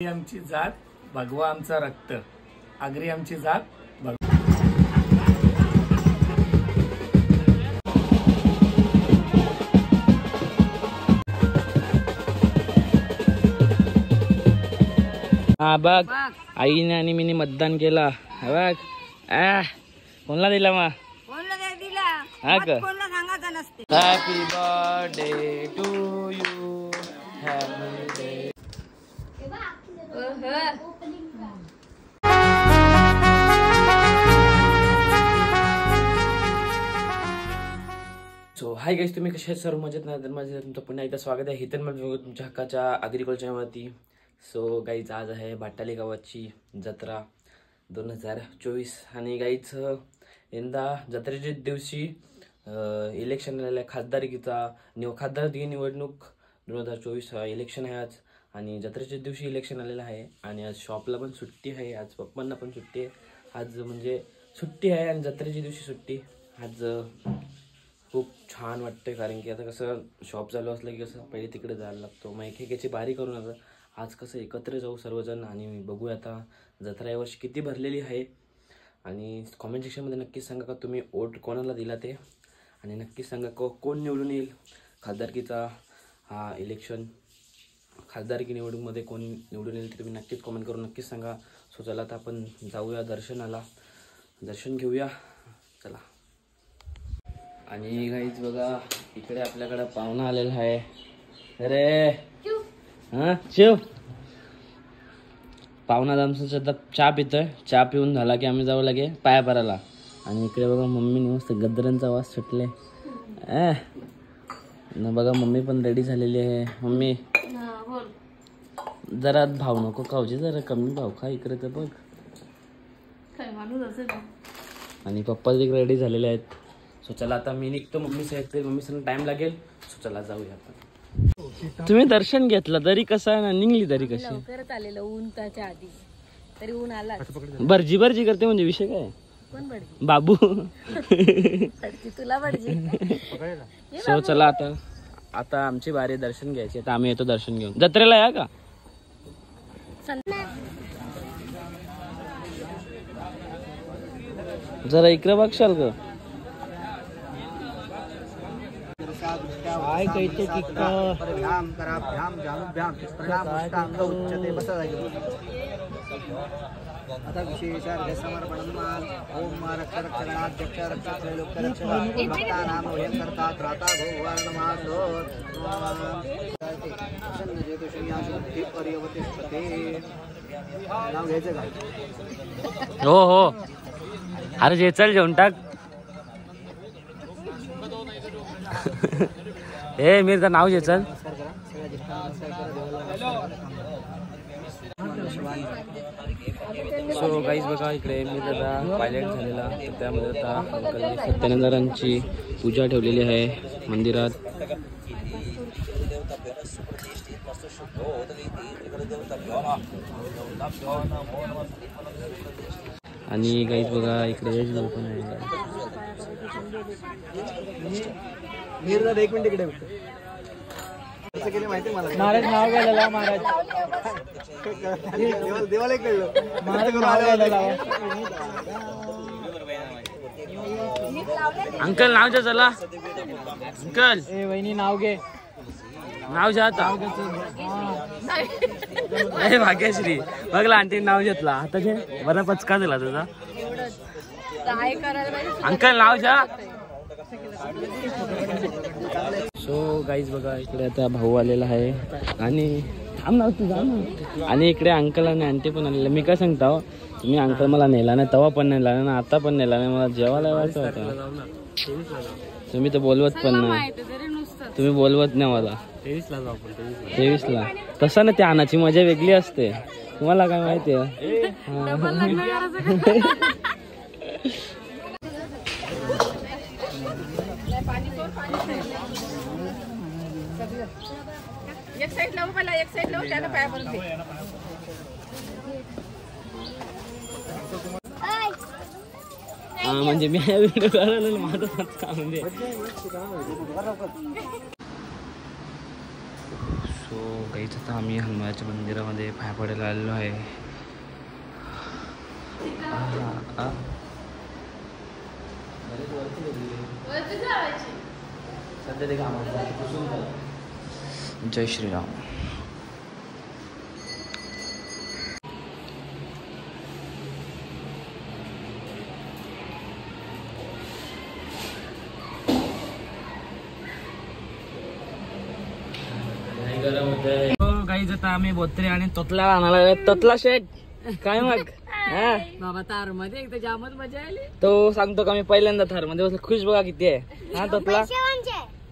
आमची जात भगवा आमचा रक्त, आगरी आमची जात भगवा। हा बघ, आईने आणि मीने मतदान केला बघ। कोणला दिला मग? Happy birthday to you, happy day. So hi guys, तुम्ही कसे आहेत? सर्व मजेत ना? तर माझं तुमचं पुन्हा एकदा स्वागत आहे हितनमध्ये तुमच्या हक्काच्या ॲग्रिकल्चरवरती। सो गाईज, आज आहे भाटाली गावाची जत्रा 2024 आणि गाईज यंदा जत्रेच्या दिवशी इलेक्शन आलेलं आहे खासदारकीचा। खासदारकी निवडणूक 2024 इलेक्शन आहे आज, आणि जत्रेच्या दिवशी इलेक्शन आलेलं आहे। आणि आज शॉपला पण सुट्टी आहे, आज पप्पांना पण सुट्टी आहे। आज म्हणजे सुट्टी आहे आणि जत्रेच्या दिवशी सुट्टी। आज खूप छान वाटते, कारण की आता कसं शॉप चालू असलं की कसं पहिले तिकडे जायला लागतो, मग एकेकाची बारी करून आता आज कसं एकत्र जाऊ सर्वजण आणि बघूया आता जत्रा यावर्षी किती भरलेली आहे। आणि कॉमेंट सेक्शनमध्ये नक्कीच सांगा का तुम्ही वोट कोणाला दिला ते, आणि नक्कीच सांगा कोण निवडून येईल खासदारकीचा हा इलेक्शन। खासदारकी निवडणूकमध्ये कोण निवडून येईल ते तुम्ही नक्कीच कॉमेंट करून नक्कीच सांगा। सो चला आता आपण जाऊया दर्शनाला, दर्शन घेऊया चला। आणि गाईज बघा, इकडे आपल्याकडे पाहुणा आलेला आहे। अरे हा शिव, पाहुणा आमचा चहा पितोय, चहा पिऊन झाला की आम्ही जाऊ लागे पाया परायला। आणि इकडे बघा मम्मीने मस्त गद्दरांचा वास सुटले ना बघा, मम्मी पण रेडी झालेली आहे। मम्मी जरा भाव नको खाऊचे, जरा कमी भाव खा, इकडे तर बघ। आणि पप्पा तिकडे रेडी झालेले आहेत। सो चला आता मी निघतो, मम्मी सांग टाइम लागेल। सो चला जाऊया आपण। तुम्ही दर्शन घेतलं तरी कसं ना, निघली तरी कशी लवकरच आलेलं, ऊन त्याच्या आधी तरी ऊन आला। भरजी भरजी करते म्हणजे विषय काय? कोण भटजी? बाबू तुला भटजी। सो चला आता आमची बारी दर्शन घ्यायची, आता आम्ही येतो दर्शन घेऊन। जत्रेला या का? जरा इकडे बघशाल का? काय कहते आता विशेषार्घ्य समर्पणम ओम रक्षरक्षणाध्यक्ष रक्षत्रैलोक्यरक्षणाम वयंकर्ता त्राता भोवर्णमासो जेतुषयाशुद्धि पर्यवतिष्ठते। नाव घ्यायचं का? हो हो, अरे जे चल जेवण टाक। ए मीरचं नाव जे चल। सो गाईज बघा, इकडे मी दादा पायलट झालेला, तर त्यामध्ये आता सत्यानंदारांची पूजा ठेवलेली आहे मंदिरात। आणि गाईज बघा, इकडे यश पण आहे। मीरला एक मिनिट इकडे कसं केलं माहिती मला? महाराज नाव घ्यायला, महाराज देवाला कळलं, महाराज नाव घ्यायला। अंकल नाव घ्या चला, अंकल ए वहिनी नाव घे, नाव घ्या आता। ए भाग्यश्री बघला, आंटी नाव घेतला आता घे, बरा पचका दिला तुझा। अंकल नाव घ्या। सो गाईज बघा, इकडे आता भाऊ आलेला आहे आणि आणि इकडे अंकल आणि आंटी पण आलेले। मी काय सांगता, तुम्ही अंकल मला नेला नाही, तेव्हा पण नेला नाही, आता पण नेला नाही, मला जेवायला यायचं होतं। तुम्ही तर बोलवत पण नाही, तुम्ही बोलवत नाही मला। 23ला तसं ना, त्या आणाची मजा वेगळी असते, तुम्हाला काय माहिती आहे? एक साइड लावू, पहिला एक साइड लावू, त्याला पाया भरून दे। म्हणजे मी व्हिडिओ करायला माझं काम दे। सो काहीच आता आम्ही हनुमानाच्या मंदिरामध्ये पाया पडायला आलेलो आहे. सध्या ते कामाचं. जय श्रीराम. गाईज आता आम्ही बोत्रे आणि तोतला आणायला. तोतला शेट काय मग? बाबा तार मध्ये एकदा जामच मजा आली. तो सांगतो का मी पहिल्यांदा थार मध्ये बसलो. खुश बघा किती आहे. हा तोतला.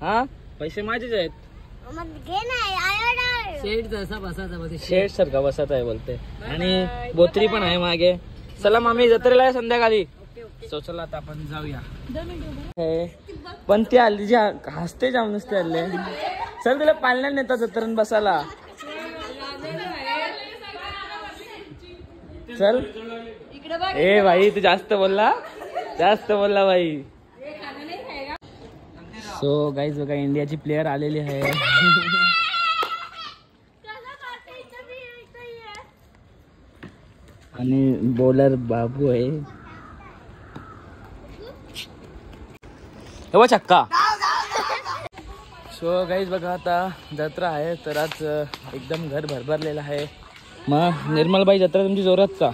हा पैसे माझेच आहेत. शेड जसा बसायचा शेट सारखा बसत आहे बोलते. आणि बोत्री पण आहे मागे. चला मामी जत्रेला आहे संध्याकाळी. सो चला आता आपण जाऊया. पण ती आली जी हसते जाम नुसते आले. चल तुला पाळण्यात नेता जत्रेन बसायला. चल ए भाई तू जास्त बोलला भाई. सो गाईज बघा इंडियाची प्लेयर आलेली आहे. आणि बॉलर बाबू आहे. हे छक्का. सो गाईज बघा आता जत्रा आहे तर आज एकदम घर भरभरलेलं आहे. मग निर्मलबाई जत्रा तुमची जोरात का?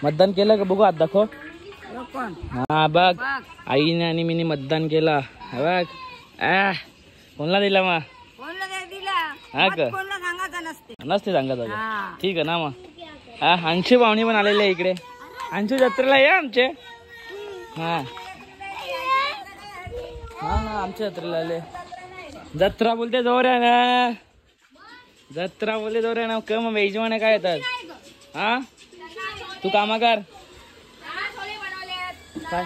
मतदान केलं का? बघू आज दाखव. हा बघ आईने आणि मीने मतदान केला. बघ कोणला दिला मग? हा का नसते सांगायचं. ठीक आहे ना मग. हा अंशू पाहुणे पण आलेले आहे इकडे. अंशू जत्रेला या आमचे. हा हा ना आमच्या जत्रेला आले. जत्रा बोलते जोर आहे ना. जत्रा बोलते जोर आहे ना. कम मेजवाने काय येतात. हा तू कामा कर काय.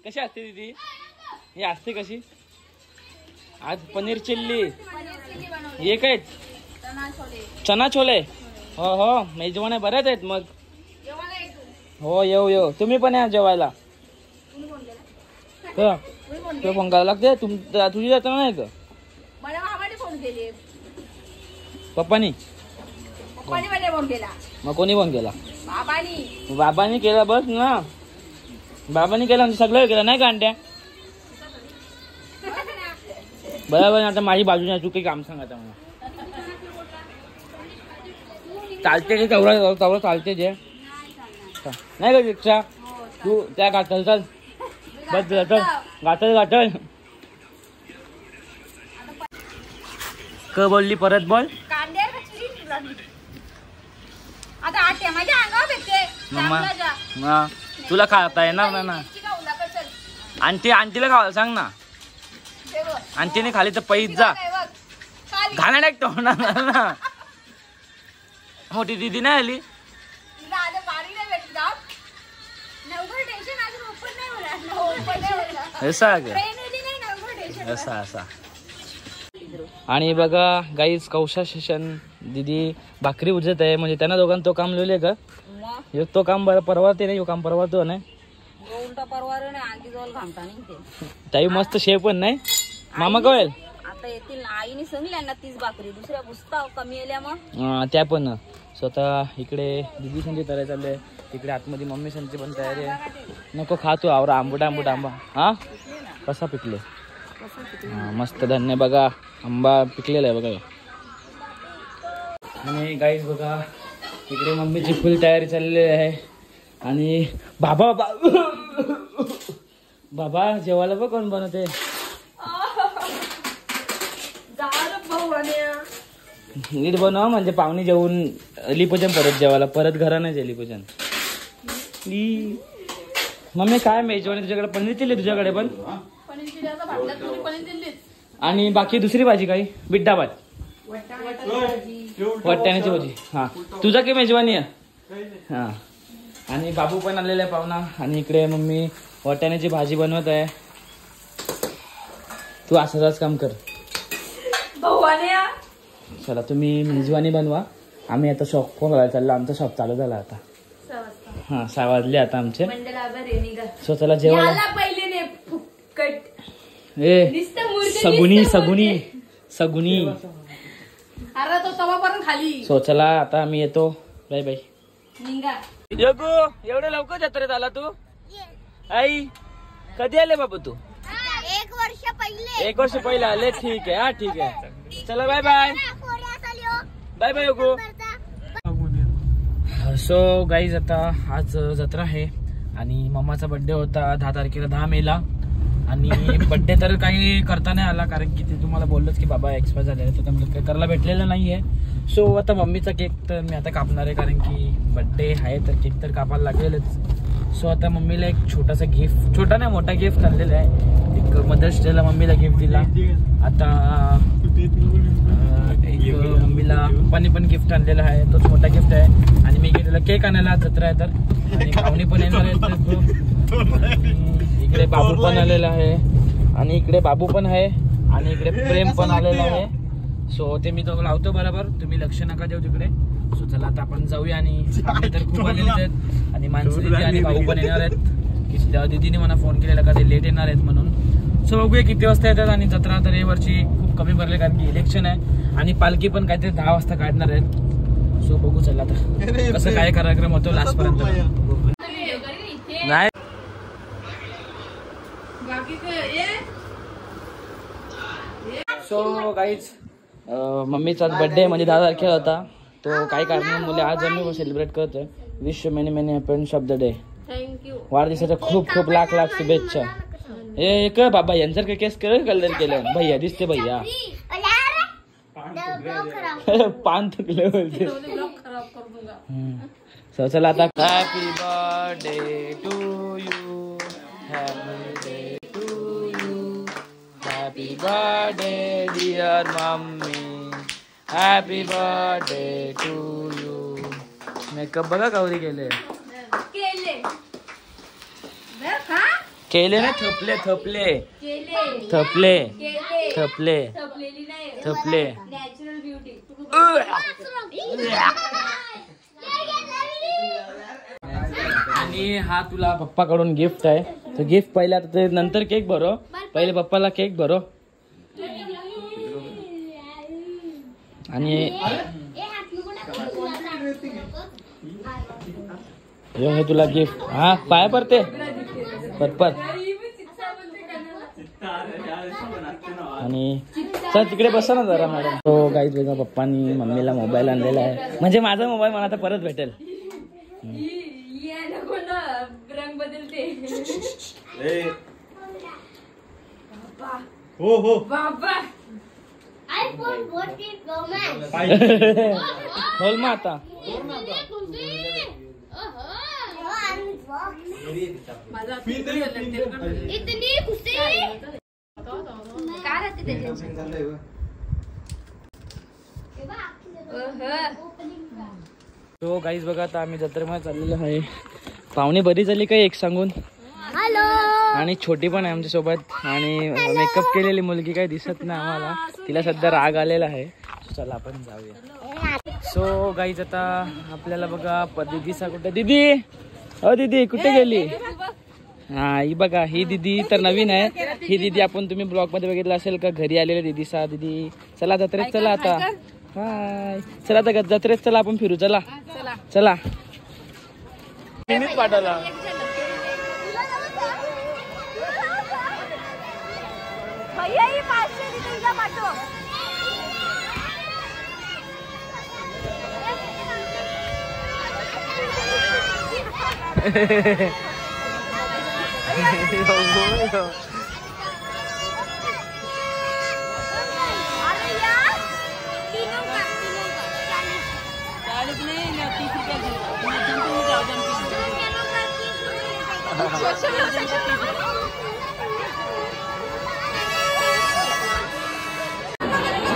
कशी असते दीदी ही असते कशी? आज पनीर चिल्ली हे काय चना छोले. हो हो मेजवान आहे बरेच आहेत मग. हो येऊ तुम्ही पण या जेवायला. तो फोन करायला लागते. तुझी जाता नाही का? पप्पानी मग कोणी फोन केला? बाबांनी केला. बस ना बाबांनी केला म्हणजे सगळं केलं नाही का अंड्या? बरोबर. आता माझी बाजूने तू काही काम सांग आता मला. चालते जे तेवढं चालते जे नाही का रिक्षा. तू त्या गाठल चल. बस गाठल क बोलली परत बोल. तुला खाता येणार ना. आंटीला खावा सांग ना. आंटीने खाली तर पैज जा. घाणा टाकतो ना. मोठी दिदी नाही आली. असा आणि बघा गाईज कौशा शेषन दीदी भाकरी उजत आहे. म्हणजे त्यांना दोघांना तो काम लिहिले का? तो काम बरं परवडते नाही. काम परवडतो नाही. ताई मस्त शेप पण नाही. मामा कळेल आता येतील. आईने सांगल्या तीच भाकरी दुसऱ्या पुस्ता कमी आल्या मग त्या पण स्वतः इकडे दीदी संजी तयारी चालले. तिकडे आतमध्ये मम्मी संची पण तयारी आहे. नको खातो आवरा आंबा. हा कसा पिकले? हा मस्त धान्य बघा. आंबा पिकलेला आहे बघा. आणि गाईज बघा इकडे मम्मीची फुल तयारी चाललेली आहे. आणि बाबा जेवायला बघ कोण बनवते. नीट बनवा म्हणजे पाहुणे जेवून लिपूजन परत जेवायला. परत घरा नाही लिपूजन. मम्मी काय मेजवानी तुझ्याकडे? पनीर चिल्ली तुझ्याकडे पण. आणि बाकी दुसरी भाजी काही? बिड्डा भात वाटाण्याची भाजी. हा तुझा की मेजवानी आहे? हा आणि बाबू पण आलेला आहे पाहुणा. आणि इकडे मम्मी वाटाण्याची भाजी बनवत आहे. तू असंच काम कर. चला तुम्ही मेजवानी बनवा. आम्ही आता शॉप खोलायला चाललो. आमचा शॉप चालू झाला आता. हा 6 वाजले आता आमचे. सो चला जेवायला. ए सगुनी सगुनी सगुनी. अरे तो तवा पण खाली सो चला आता आम्ही येतो. Bye bye. निघा. योगू एवढे लवकर जत्रेत आला तू? आई कधी आले बाबू तू? 1 वर्ष पहिले. 1 वर्ष पहिले आले. ठीक आहे. हा ठीक आहे. चला bye bye. Bye bye Yogu. So guys आता आज जत्रा आहे आणि मम्माचा बर्थडे होता 10 तारखेला 10 मेला. आणि बर्थडे तर काही करता नाही आला कारण की ते तुम्हाला बोललोच की बाबा एक्सपायर झालेला तर त्यामुळे काही करायला भेटलेलं नाहीये. सो आता मम्मीचा केक तर मी आता कापणार आहे कारण की बर्थडे आहे तर केक तर कापायला लागेलच. सो आता मम्मीला एक छोटासा गिफ्ट, छोटा नाही मोठा गिफ्ट आणलेला आहे. एक मदर्स डेला मम्मीला गिफ्ट दिला. आता एक मम्मीला पप्पांनी पण गिफ्ट आणलेला आहे, तोच मोठा गिफ्ट आहे. आणि मी गेलेला केक आणायला जत्रा आहे तर आणि पाहुणे पण येणार आहेत. इकडे बाबू पण आलेला आहे आणि इकडे बाबू पण आहे आणि इकडे प्रेम पण आलेला आहे. सो ते मी तो लावतो बरोबर, तुम्ही लक्ष नका देऊ तिकडे. सो चला आता आपण जाऊया. आणि तर खूप आलेले आहेत आणि माणसं दिदी आणि भाऊ पण येणार आहेत की दिदीने मला फोन केलेला का ते लेट येणार आहेत म्हणून. सो बघूया किती वाजता येतात. आणि जत्रा तर वर्षी खूप कमी भरले कारण की इलेक्शन आहे आणि पालखी पण काहीतरी 10 वाजता काढणार आहेत. सो बघू चला आता कसं काय कार्यक्रम होतो लास्ट पर्यंत. नाही सो गाईज मम्मीचा बर्थडे म्हणजे 10 तारखेला होता. तो काही कारणामुळे आज आम्ही सेलिब्रेट करतोय. Wish you many many happy शब्द डे. थँक्यू. वाढदिवसाच्या खूप खूप लाख लाख शुभेच्छा. एक बाबा यांसारखं केस कलर केलं भैया दिसते भैया. पान थुकले बोलते. चला आता happy birthday to you. Happy day to you. Happy birthday dear mummy. Happy birthday to you. Makeup बघा गौरी केले केले ना. थपले थपले थपले थपले थपले. Natural beauty. आणि हा तुला पप्पाकडून गिफ्ट आहे. तो गिफ्ट पहिले आता ते नंतर केक भरो. पहिले पप्पाला केक भरो. आणि हे तुला गिफ्ट. हा पाय पडते पटपट. आणि चल तिकडे बसा ना जरा मॅडम. तो गाईज बघा पप्पानी मम्मीला मोबाईल आणलेला आहे म्हणजे माझा मोबाईल मला आता परत भेटेल. रंग बदलते. हो हो बाबा iPhone 14 Pro Max. बोल मग आता. इतनी खुशी काय राहते त्याच्यात. तो गाईज बघा आता आम्ही जत्रेमध्ये चाललेलो आहे. पाहुणे बरी झाली काय एक सांगून. हॅलो. आणि छोटी पण आहे आमच्या सोबत आणि मेकअप केलेली मुलगी काही दिसत नाही आम्हाला. तिला सध्या राग आलेला आहे. चला आपण जाऊया. सो गाईज आता आपल्याला बघा दीदीचा कुठे दीदी. अ दीदी कुठे गेली. हा ही बघा ही दीदी तर नवीन आहे. ही दीदी आपण तुम्ही ब्लॉग मध्ये बघितलं असेल का घरी आलेली दीदीचा दीदी. चला जत्रेत चला आता. हाय चला आता जत्रेत चला आपण फिरू. चला चला. मिनीच पाठवला.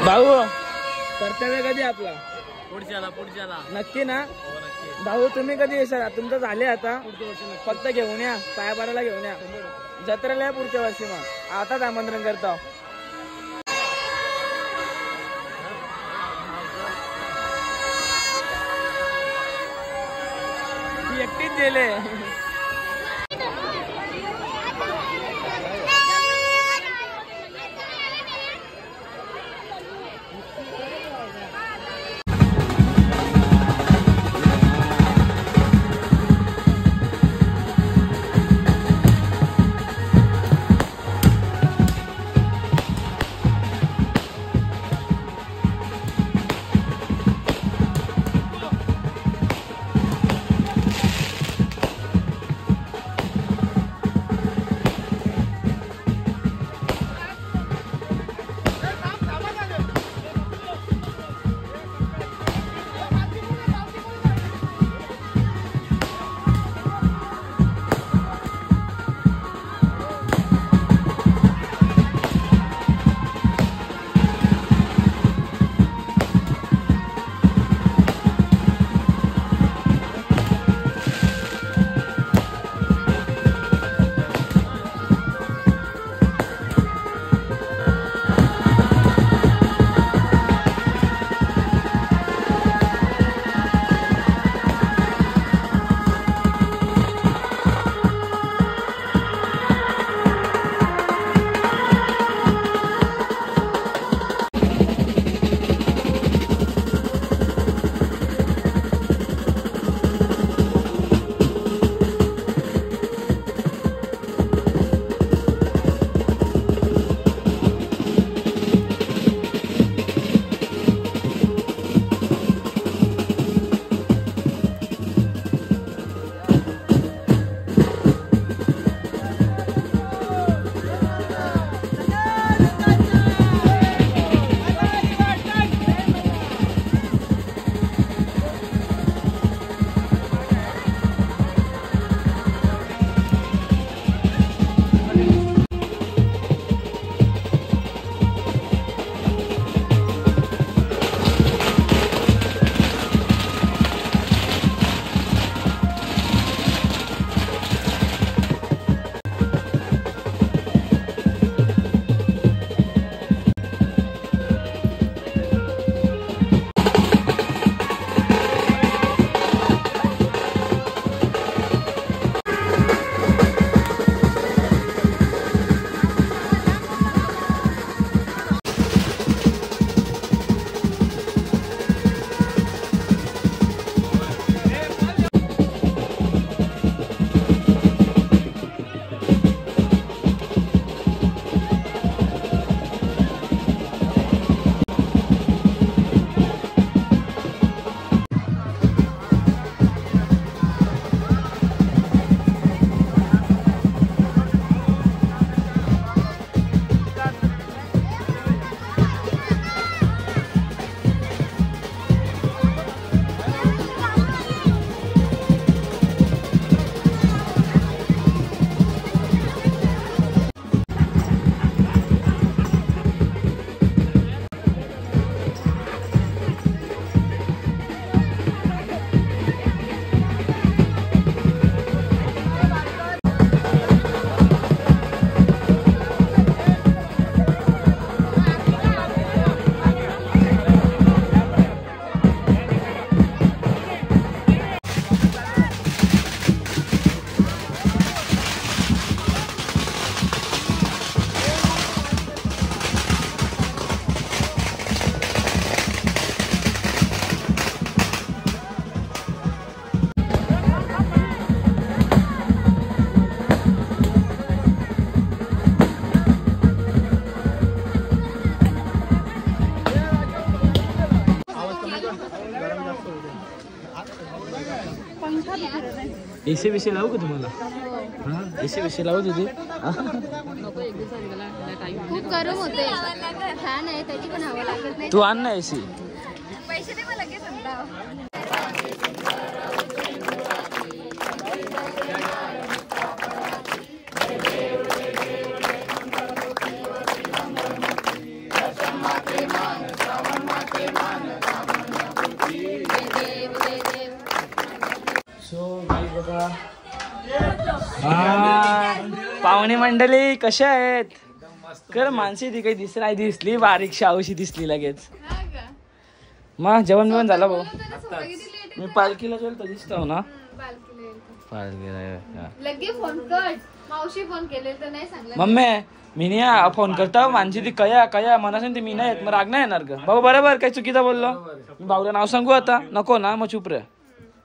भाऊ कर्तव्य कधी आपला पुढच्याला नक्की ना. भाऊ तुम्ही कधी येशाल. तुमचं झाले आता फक्त घेऊन या पाया पडायला घेऊन या. जत्रेला या पुढच्या वर्षी. मग आताच आमंत्रण करतो. एकटीच गेले. एसी बिसी लावू का तुम्हाला? हा एसी बिसी लावू तुझी? खूप गरम होते फॅन आहे त्याची पण हवा लागत नाही. तू आण ना एसी. पैसे दे मला लगेच आणता. पाहुणे मंडळी कशा आहेत? कर माणसे ती काही दिसली बारीक शावशी दिसली लगेच. मग जेवण बिवण झालं भाऊ? मी पालखीला गेलो दिसतो ना. लगे फोन कर. मावशी फोन केले तर नाही सांगलं. मम्मी मी नाही फोन करता माणशी ती कया मनासून ती मी नाही येत. मग राग नाही येणार का भाऊ? बरोबर काही चुकीचं बोललो मी? भाऊला नाव सांगू आता? नको ना मग चुप रे.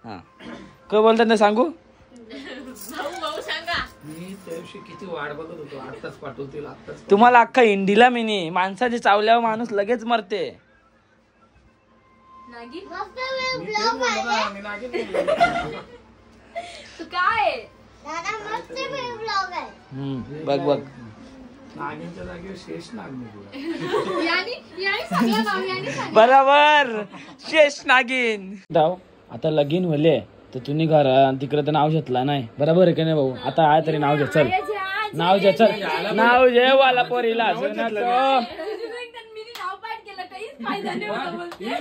हा काय बोलतात ना सांगू? मी त्या दिवशी किती वाट बघत होतो. आताच पाठवतील आताच. तुम्हाला अख्खा इंडीला मी नाही. माणसाची चावल्यावर माणूस लगेच मरते. तू काय बघ बघ नागिनच्या जागेवर शेष नाग निघाला. बरोबर शेष नागिन. आता लगीन होले तर तुम्ही घर तिकडे तर नाव घेतला नाही. बरोबर आहे का नाही भाऊ? आता आहे तरी नाव घे. चल नाव घे. चल नाव घे वाला पोरीला.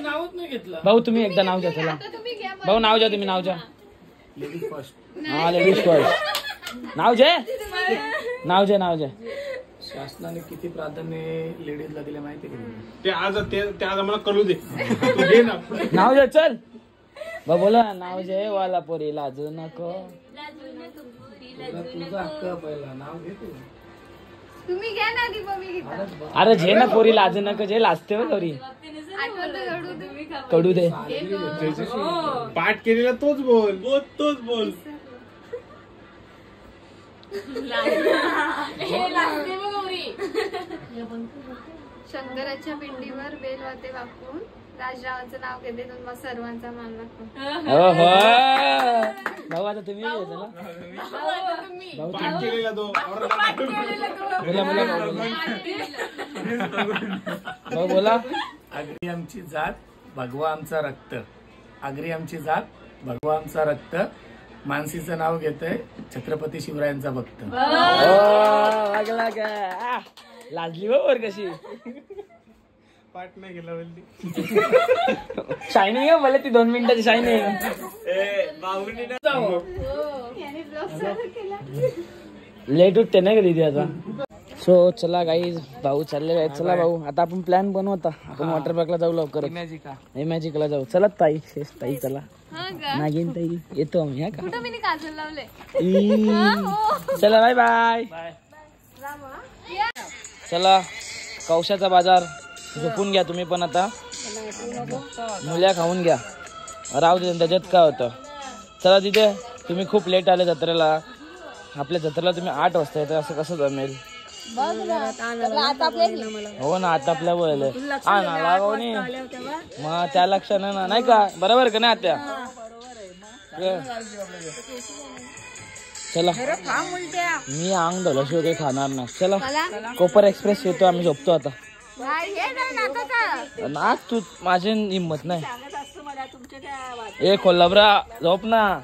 नावच नाही घेतलं भाऊ तुम्ही एकदा नाव घ्या. चला भाऊ नाव घ्या. तुम्ही नाव घ्या. Ladies first. हा लेडीज फर्स्ट. नाव घे. नाव घे. नाव घे. शासनाने किती प्राधान्य लेडीजला दिले माहिती का? ते आज मला कळू दे. तू घे ना. नाव घे. चल बा बोला नाव घे वाला पोरी लाजू नको. तुझा हक्क पहिला. नाव घे तू. तुम्ही घ्या ना आधी मग मी घेते. अरे झे ना पोरी लाजू नको. जे लाजते बघ पोरी. कडू दे. पाठ केलेला तोच बोल. तोच बोल. शंकराच्या पिंडीवर बेल वाते वाकून राजरावांचं नाव घेते. मग सर्वांचा मान राखून. हो हो भाऊ आता तुम्ही घ्यायचं ना. पाठ केलेला तो. बोला बोला भाऊ बोला. आगरी आमची जात भगवा आमचा रक्त. आगरी आमची जात भगवा आमचा रक्त. मानसीचं नाव घेतोय छत्रपती शिवरायांचा भक्त. लाजली वर कशी. पाठ नाही केला बोलली. शायनिंग आहे मला ती 2 मिनिटाची शायनिंग. लेट उठते नाही का दिदी आता. सो चला गाईज भाऊ चाललेला आहे. चला भाऊ आता आपण प्लॅन बनवता. आपण वॉटर पार्कला जाऊ लवकर. मॅजिकला जाऊ. चला ताई शेष ताई चला. नागिन ताई येतो आम्ही. हा का मी काजल लावले. चला बाय बाय. चला कौशाचा बाजार झोपून घ्या तुम्ही पण. आता मुल्या खाऊन घ्या. राहू दे त्याच्यात काय होतं. चला तिथे तुम्ही खूप लेट आले जत्रेला. आपल्या जत्रेला तुम्ही 8 वाजता येते. असं कसं जमेल? हो ना आता आपल्या बोलले हा ना लागवणी. मग त्या लक्षानं ना नाही का? बरोबर का नाही आत्या? चला मी अंग ढोल्याशिवाय काही खाणार नाही. चला कोपर एक्सप्रेस येतो. आम्ही झोपतो आता. ना तू माझी हिंमत नाही. ए कोल्हापुरा झोप ना.